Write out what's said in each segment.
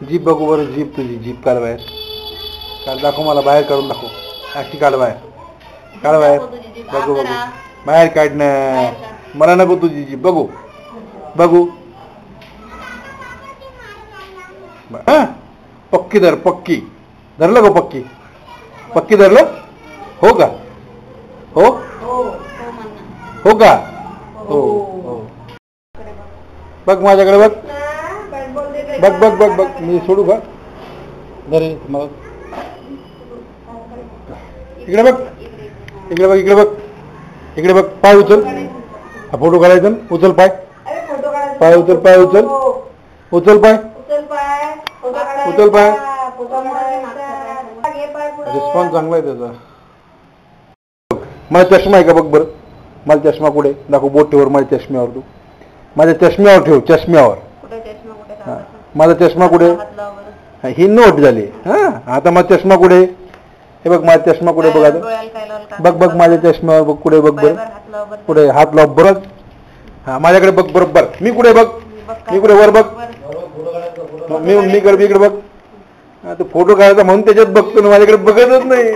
Jeep बघू बरं, jeep तुझी जीप काढ बाहेर, काढ दाखव मला, बाहेर काढून दाखव, अशी काढ बाहेर, काढ बाहेर, बघू बघू, बाहेर काढ ना, मला नको तुझी जीप बघू बघू. हा पक्की धर, पक्की धरलं गो, पक्की पक्की धरलं हो का, हो हो का, हो हो. बघ माझ्याकडे बघ, बघ बघ बघ बघ, मी सोडू का, धरे मग इकडे बघ, इकडे बघ, इकडे बघ, इकडे बघ, पाय उचल, हा फोटो काढायचा, उचल पाय, पाय उचल, पाय उचल, उचल पाय, उचल पाय. रिस्पॉन्स चांगला आहे त्याचा. मला चष्मा आहे का बघ बरं, मला चष्मा कुठे दाखव, बोटीवर माझ्या चष्म्यावर, तू माझ्या चष्म्यावर ठेव, चष्म्यावर, माझा चष्मा कुठे, ही नोट झाली. हा आता माझा चष्मा कुठे, हे बघ माझा चष्मा कुठे, बघ आता बघ बघ माझ्या चष्म्यावर बघ, कुठे बघ बरं, कुठे हात लाव बरं, हा माझ्याकडे बघ बरोबर, मी कुठे बघ, मी कुठे वर बघ, मी कर इकडे बघ. आता फोटो काढायचा म्हणून त्याच्यात बघतो ना, माझ्याकडे बघतच नाही,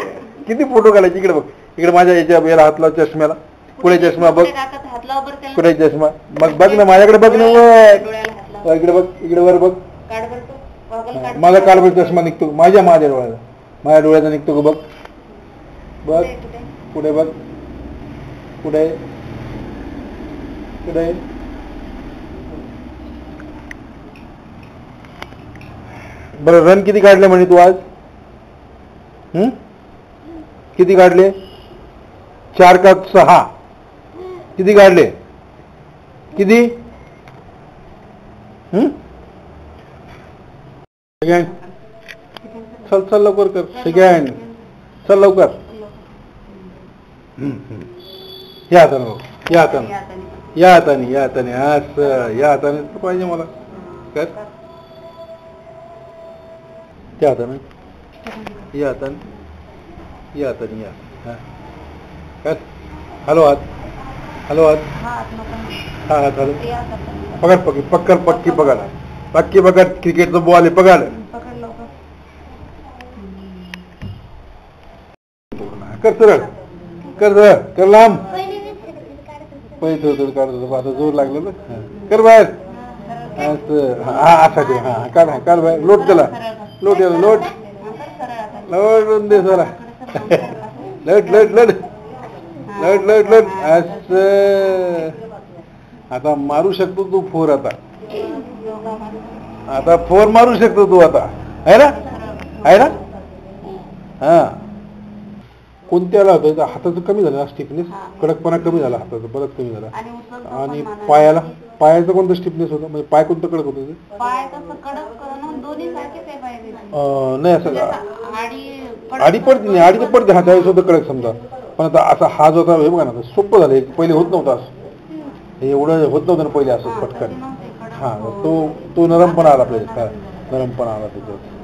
किती फोटो काढायचे. इकडे बघ, इकडे माझ्या याला हात लाव, चष्म्याला, पुढे चष्मा बघ, कुठे चष्मा, मग बघ ना माझ्याकडे बघ ना, इकडे बघ, इकडे वर बघ, माझा काळभर चष्मा निघतो, माझ्या डोळ्याचा, माझ्या डोळ्याचा निघतो का बघ, बघ पुढे बघ, पुढे पुढे, बरं रन किती काढले म्हणे तू आज, किती काढले, 4 का 6, किती काढले, किती, सेकंड, चल चल लवकर कर, सेकंड चल लवकर, या हाताने, या हाताने, या हाताने, या हाताने, असं या हाताने पाहिजे मला, कर त्या हाताने, या हाताने, या हाताने, या हां कर, हॅलो हात, हॅलो हात, हा हात हॅलो, पकड पक्की पक्कड, पक्की पकड, पक्की पकड, क्रिकेटचं बॉल आहे, पकड कर, सरळ कर, सरळ कर, लांब पैसे थोडं काढतो, आता जोर लागलं ना, कर बाहेर, असं हा असा ते, हा काढ, काढ बाहेर, लोट त्याला, लोट याला, लोट लोट दे सरा, लट लट लट लट लट लट, असं. आता मारू शकतो तू फोर, आता फोर मारू शकतो तू, आता आहे ना, आहे ना, हा. कोणत्याला होतं, हाताचं कमी झालं, स्टिफनेस, कडकपणा कमी झाला हाताचा, बरंच कमी झाला. आणि पायाला, पायाचं कोणतं स्टिफनेस होतं, म्हणजे पाय कोणतं कडक होतं, नाही असं आडी पडते, नाही आडी तर पडते, हा त्यावेळेस होतं कडक समजा, पण आता असा हा जो होता, हे बघा ना सोपं झालं, पहिले होत नव्हतं असं, हे एवढं होत नव्हतं ना पहिले असं पटकन, हा तो नरमपणा आला, आपल्याला नरमपणा आला त्याच्यात.